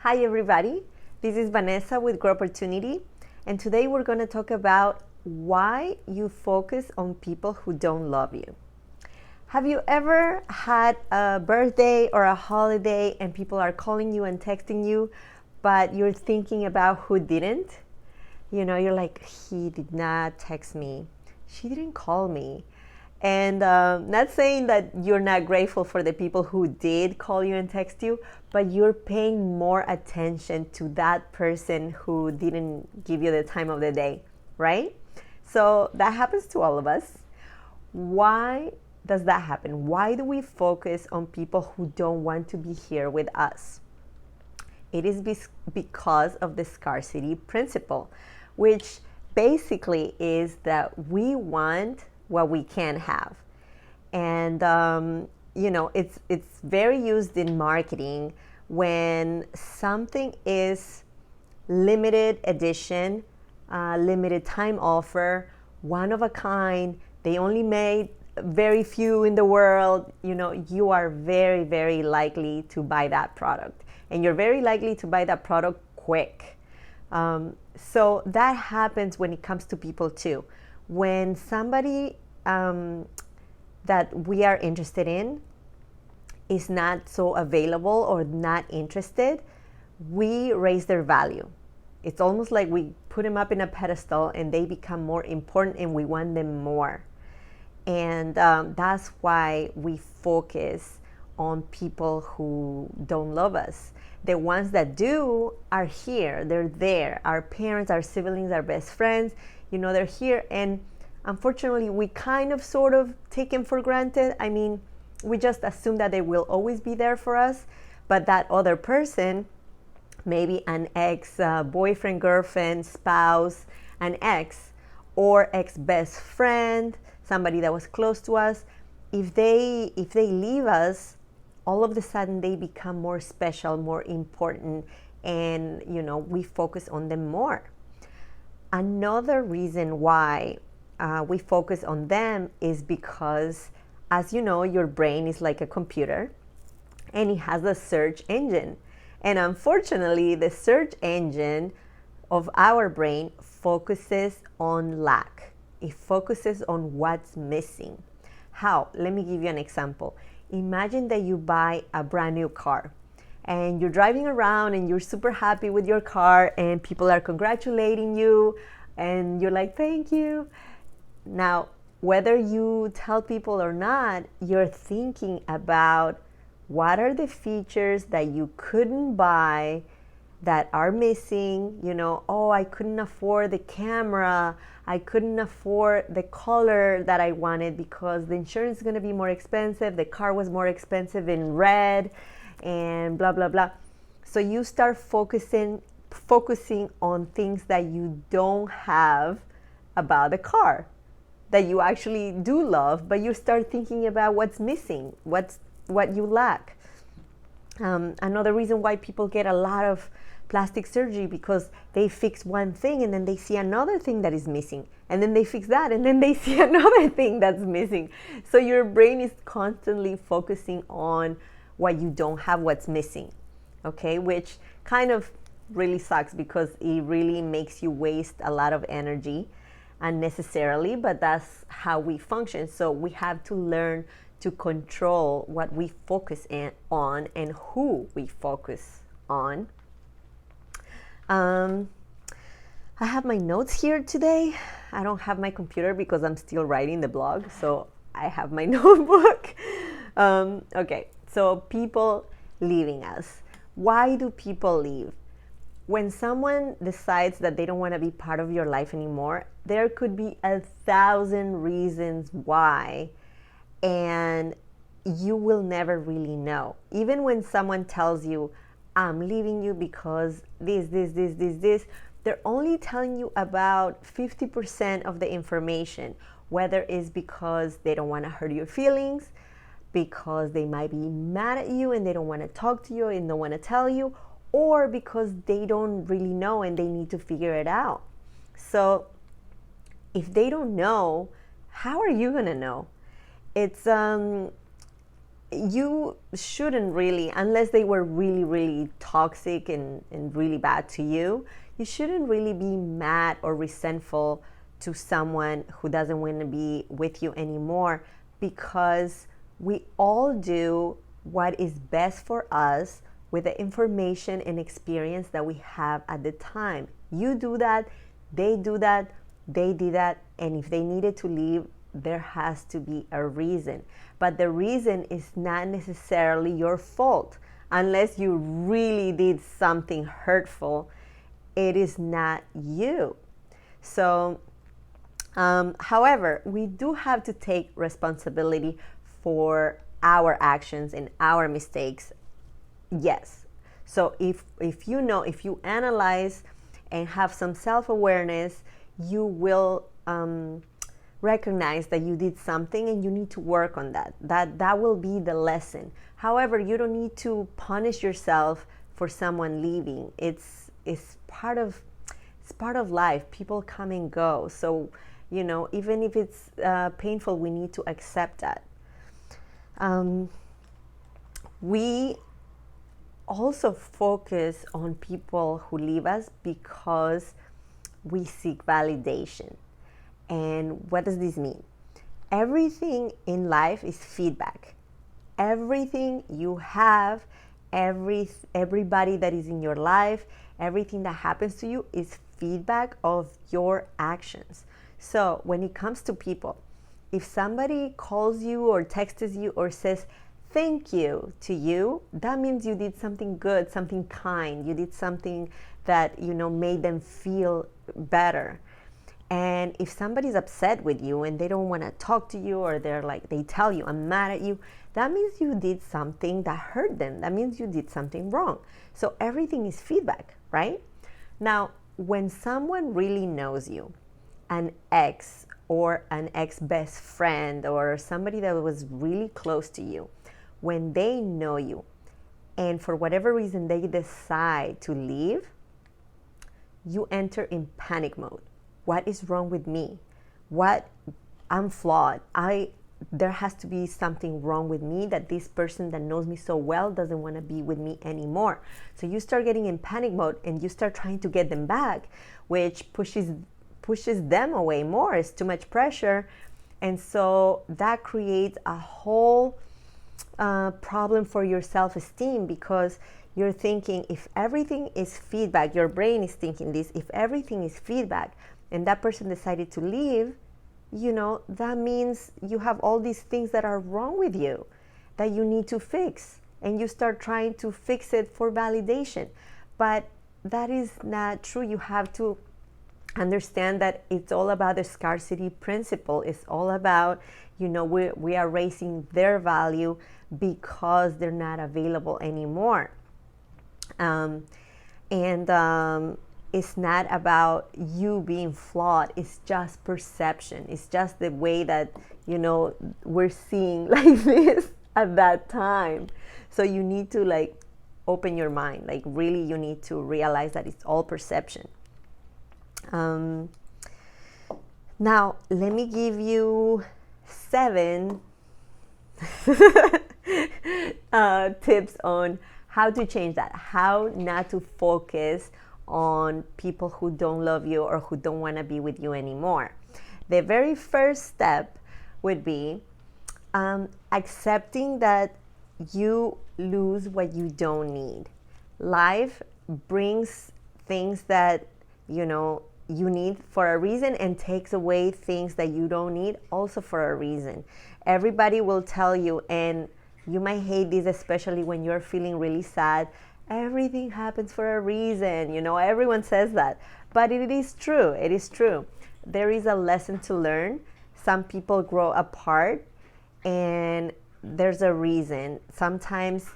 Hi everybody, this is Vanessa with Grow Opportunity, and today we're going to talk about why you focus on people who don't love you. Have you ever had a birthday or a holiday and people are calling you and texting you, but you're thinking about who didn't? You know, you're like, he did not text me, she didn't call me. And not saying that you're not grateful for the people who did call you and text you, but you're paying more attention to that person who didn't give you the time of the day, right? So that happens to all of us. Why does that happen? Why do we focus on people who don't want to be here with us? It is because of the scarcity principle, which basically is that we want what we can have. And it's very used in marketing when something is limited edition, limited time offer, one of a kind, they only made very few in the world. You are very, very likely to buy that product, and you're very likely to buy that product quick. So that happens when it comes to people too. When somebody that we are interested in is not so available or not interested, we raise their value. It's almost like we put them up in a pedestal and they become more important and we want them more. And that's why we focus on people who don't love us. The ones that do are here, they're there. Our parents, our siblings, our best friends, they're here. And unfortunately, we kind of sort of take them for granted. I mean, we just assume that they will always be there for us. But that other person, maybe an ex-boyfriend, girlfriend, spouse, an ex, or ex-best friend, somebody that was close to us, if they leave us, all of a sudden they become more special, more important, and we focus on them more. Another reason why we focus on them is because, as you know, your brain is like a computer and it has a search engine. And unfortunately, the search engine of our brain focuses on lack. It focuses on what's missing. How? Let me give you an example. Imagine that you buy a brand new car and you're driving around and you're super happy with your car and people are congratulating you and you're like, thank you. Now, whether you tell people or not, you're thinking about what are the features that you couldn't buy that are missing. I couldn't afford the camera. I couldn't afford the color that I wanted because the insurance is going to be more expensive. The car was more expensive in red and blah, blah, blah. So you start focusing on things that you don't have about the car, that you actually do love, but you start thinking about what's missing, what you lack. Another reason why people get a lot of plastic surgery, because they fix one thing and then they see another thing that is missing, and then they fix that and then they see another thing that's missing. So your brain is constantly focusing on what you don't have, what's missing, okay, which kind of really sucks because it really makes you waste a lot of energy unnecessarily, but that's how we function. So we have to learn to control what we focus on and who we focus on. I have my notes here today. I don't have my computer because I'm still writing the blog, so I have my notebook. Okay, so people leaving us. Why do people leave? When someone decides that they don't want to be part of your life anymore, there could be 1,000 reasons why, and you will never really know. Even when someone tells you, I'm leaving you because this, they're only telling you about 50% of the information, whether it's because they don't want to hurt your feelings, because they might be mad at you and they don't want to talk to you and don't want to tell you, or because they don't really know and they need to figure it out. So if they don't know, how are you gonna know? You shouldn't really, unless they were really, really toxic and really bad to you, you shouldn't really be mad or resentful to someone who doesn't want to be with you anymore, because we all do what is best for us with the information and experience that we have at the time. You do that, they do that, they did that, and if they needed to leave, there has to be a reason. But the reason is not necessarily your fault. Unless you really did something hurtful, it is not you. So, however, we do have to take responsibility for our actions and our mistakes. Yes. So if you analyze and have some self-awareness, you will recognize that you did something and you need to work on that. That will be the lesson. However, you don't need to punish yourself for someone leaving. It's part of life. People come and go. So, even if it's painful, we need to accept that. We also focus on people who leave us because we seek validation. And what does this mean? Everything in life is feedback. Everything you have, everybody that is in your life, everything that happens to you is feedback of your actions. So when it comes to people, if somebody calls you or texts you or says thank you to you, that means you did something good, something kind. You did something that, made them feel better. And if somebody's upset with you and they don't want to talk to you, or they tell you, I'm mad at you, that means you did something that hurt them. That means you did something wrong. So everything is feedback, right? Now, when someone really knows you, an ex or an ex-best friend or somebody that was really close to you, when they know you and for whatever reason they decide to leave, you enter in panic mode. What is wrong with me? I'm flawed. There has to be something wrong with me that this person that knows me so well doesn't want to be with me anymore. So you start getting in panic mode and you start trying to get them back, which pushes them away more. It's too much pressure. And so that creates a whole problem for your self-esteem, because you're thinking, if everything is feedback, your brain is thinking this, if everything is feedback and that person decided to leave, that means you have all these things that are wrong with you that you need to fix. And you start trying to fix it for validation. But that is not true. You have to understand that it's all about the scarcity principle. It's all about, we are raising their value because they're not available anymore. It's not about you being flawed. It's just perception. It's just the way that, we're seeing like this at that time. So you need to open your mind. Really, you need to realize that it's all perception. Now, let me give you 7 tips on how to change that, how not to focus on people who don't love you or who don't want to be with you anymore. The very first step would be accepting that you lose what you don't need. Life brings things that you need for a reason and takes away things that you don't need also for a reason. Everybody will tell you, and you might hate this, especially when you're feeling really sad, everything happens for a reason. Everyone says that, but it is true. It is true. There is a lesson to learn. Some people grow apart and there's a reason. Sometimes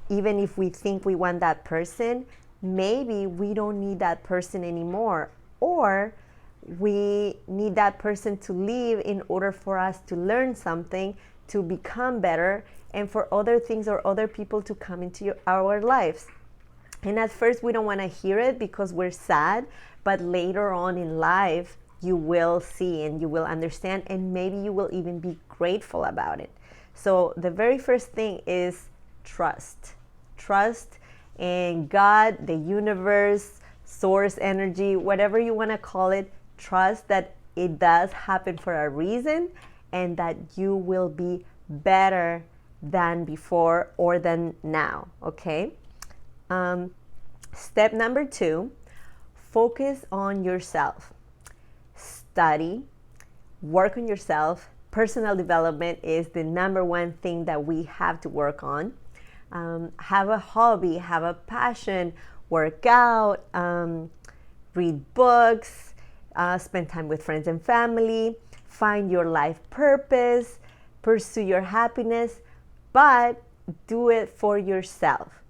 even if we think we want that person, maybe we don't need that person anymore, or we need that person to leave in order for us to learn something, to become better, and for other things or other people to come into our lives. And at first we don't want to hear it because we're sad, but later on in life you will see and you will understand, and maybe you will even be grateful about it. So the very first thing is trust. Trust And God, the universe, source energy, whatever you want to call it, trust that it does happen for a reason and that you will be better than before or than now, okay? Step number 2, focus on yourself. Study, work on yourself. Personal development is the number one thing that we have to work on. Have a hobby, have a passion, work out, read books, spend time with friends and family, find your life purpose, pursue your happiness, but do it for yourself.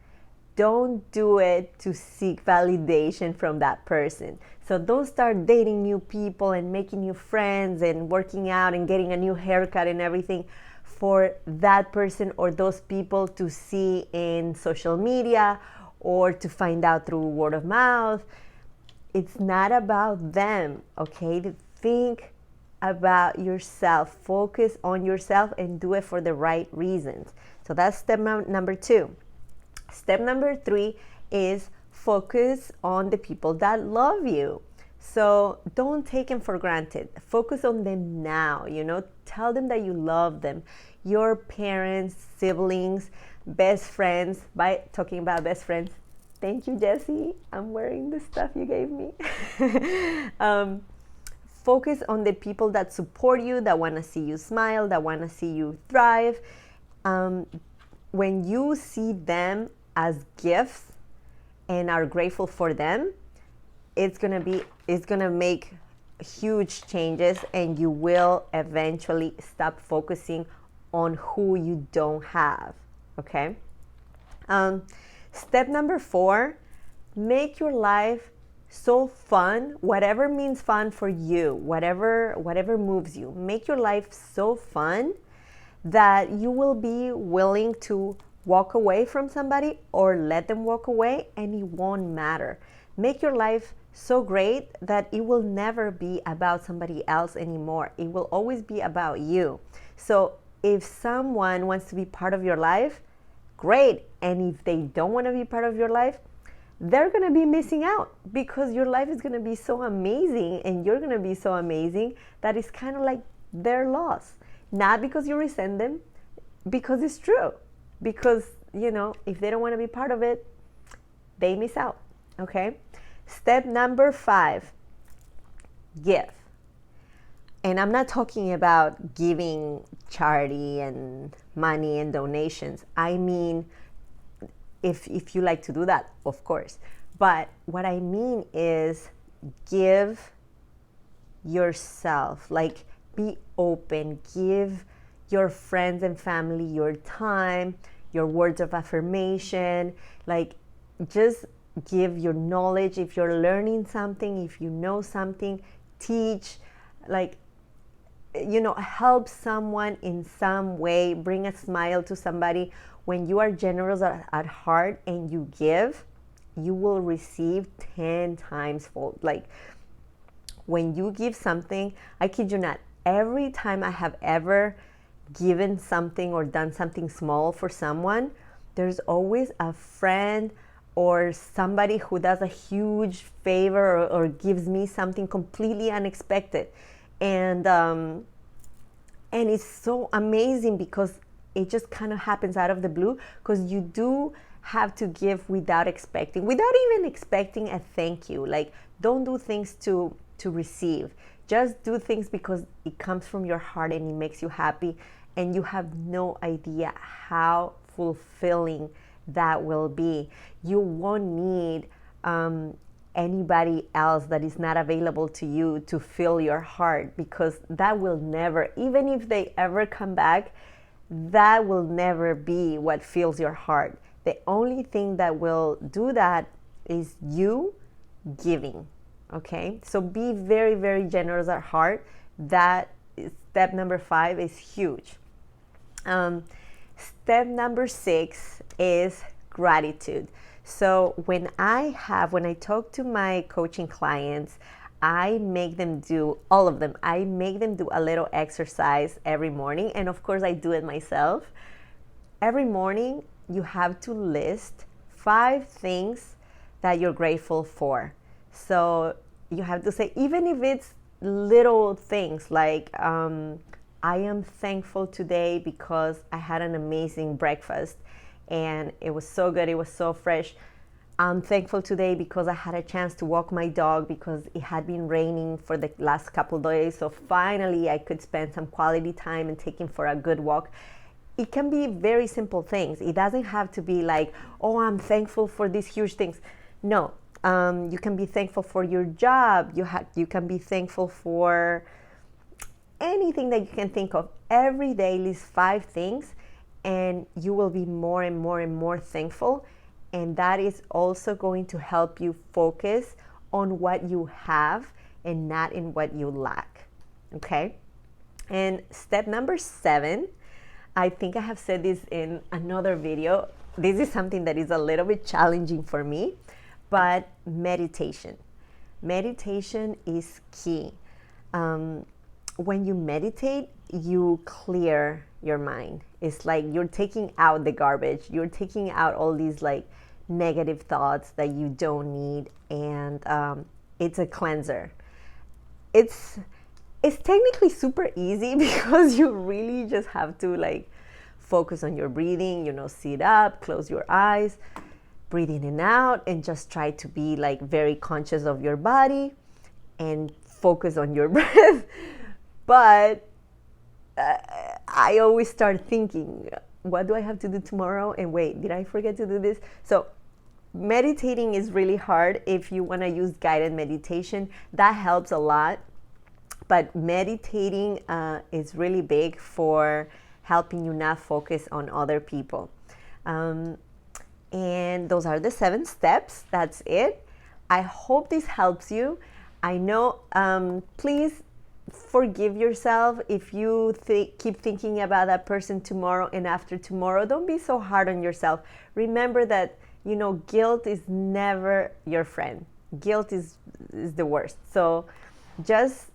Don't do it to seek validation from that person. So don't start dating new people and making new friends and working out and getting a new haircut and everything for that person or those people to see in social media or to find out through word of mouth. It's not about them, okay? Think about yourself. Focus on yourself and do it for the right reasons. So that's step number 2. Step number 3 is focus on the people that love you. So don't take them for granted. Focus on them now, tell them that you love them. Your parents, siblings, best friends. By talking about best friends, thank you, Jessie. I'm wearing the stuff you gave me. Focus on the people that support you, that want to see you smile, that want to see you thrive. When you see them as gifts and are grateful for them, it's gonna make huge changes, and you will eventually stop focusing on who you don't have. Okay. Step number 4, make your life so fun, whatever means fun for you, whatever moves you. Make your life so fun that you will be willing to walk away from somebody or let them walk away, and it won't matter. Make your life so great that it will never be about somebody else anymore. It will always be about you. So if someone wants to be part of your life, great. And if they don't want to be part of your life, they're going to be missing out, because your life is going to be so amazing and you're going to be so amazing that it's kind of like their loss. Not because you resent them, because it's true. Because, if they don't want to be part of it, they miss out. Okay? Step number 5, give. And I'm not talking about giving charity and money and donations. I mean, if you like to do that, of course. But what I mean is give yourself. Like, be open. Give your friends and family your time, your words of affirmation. Like, just give your knowledge. If you're learning something, if you know something, teach. Like, help someone in some way. Bring a smile to somebody. When you are generous at heart and you give, you will receive 10 times fold. Like, when you give something, I kid you not, every time I have ever given something or done something small for someone, there's always a friend or somebody who does a huge favor or gives me something completely unexpected. And it's so amazing because it just kind of happens out of the blue, because you do have to give without even expecting a thank you. Like, don't do things to receive. Just do things because it comes from your heart and it makes you happy, and you have no idea how fulfilling that will be. You won't need anybody else that is not available to you to fill your heart, because that will never, even if they ever come back, that will never be what fills your heart. The only thing that will do that is you giving. Okay, so be very, very generous at heart. That is step number 5 is huge. Step number 6 is gratitude. So when I talk to my coaching clients, I make them do, all of them, I make them do a little exercise every morning. And of course I do it myself. Every morning you have to list 5 things that you're grateful for. So you have to say, even if it's little things like, I am thankful today because I had an amazing breakfast and it was so good, it was so fresh. I'm thankful today because I had a chance to walk my dog because it had been raining for the last couple of days. So finally I could spend some quality time and take him for a good walk. It can be very simple things. It doesn't have to be like, oh, I'm thankful for these huge things. No, you can be thankful for your job. You can be thankful for anything that you can think of. Every day, list 5 things, and you will be more and more and more thankful. And that is also going to help you focus on what you have and not in what you lack. Okay? And step number 7, I think I have said this in another video. This is something that is a little bit challenging for me, but meditation. Meditation is key. When you meditate, you clear your mind. It's like you're taking out the garbage. You're taking out all these like negative thoughts that you don't need, and it's a cleanser. It's technically super easy because you really just have to like focus on your breathing, sit up, close your eyes, breathe in and out, and just try to be like very conscious of your body and focus on your breath. But I always start thinking, what do I have to do tomorrow? And wait, did I forget to do this? So meditating is really hard. If you want to use guided meditation, that helps a lot. But meditating is really big for helping you not focus on other people. And those are the 7 steps. That's it. I hope this helps you. I know, please forgive yourself if you keep thinking about that person tomorrow and after tomorrow. Don't be so hard on yourself. Remember that, guilt is never your friend. Guilt is the worst. So just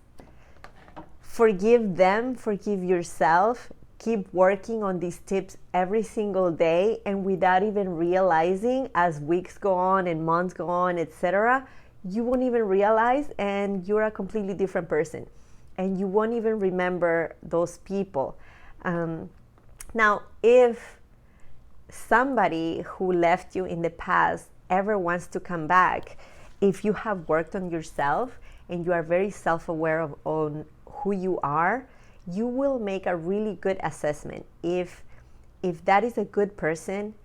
forgive them, forgive yourself. Keep working on these tips every single day, and without even realizing, as weeks go on and months go on, etc., you won't even realize, and you're a completely different person, and you won't even remember those people. Now, if somebody who left you in the past ever wants to come back, if you have worked on yourself and you are very self-aware on who you are, you will make a really good assessment if that is a good person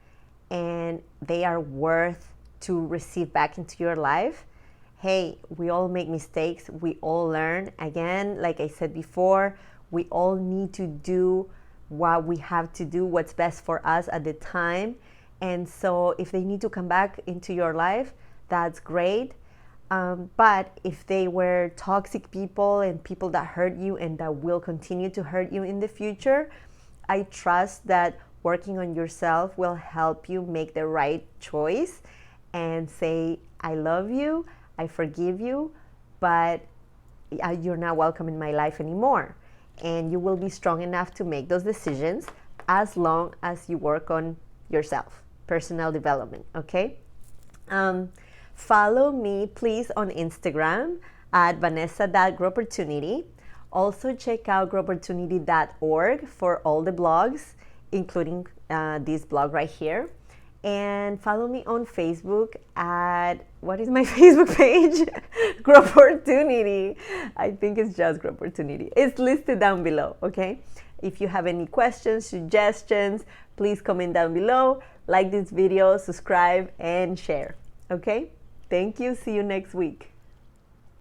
and they are worth to receive back into your life. Hey, we all make mistakes. We all learn. Again, like I said before, we all need to do what we have to do, what's best for us at the time. And so if they need to come back into your life, that's great. But if they were toxic people and people that hurt you and that will continue to hurt you in the future, I trust that working on yourself will help you make the right choice and say, I love you, I forgive you, but you're not welcome in my life anymore. And you will be strong enough to make those decisions as long as you work on yourself, personal development, okay? Follow me, please, on Instagram at vanessa.growopportunity. Also, check out growopportunity.org for all the blogs, including this blog right here. And follow me on Facebook at, what is my Facebook page? Growopportunity. I think it's just Growopportunity. It's listed down below, okay? If you have any questions, suggestions, please comment down below. Like this video, subscribe, and share, okay? Thank you. See you next week.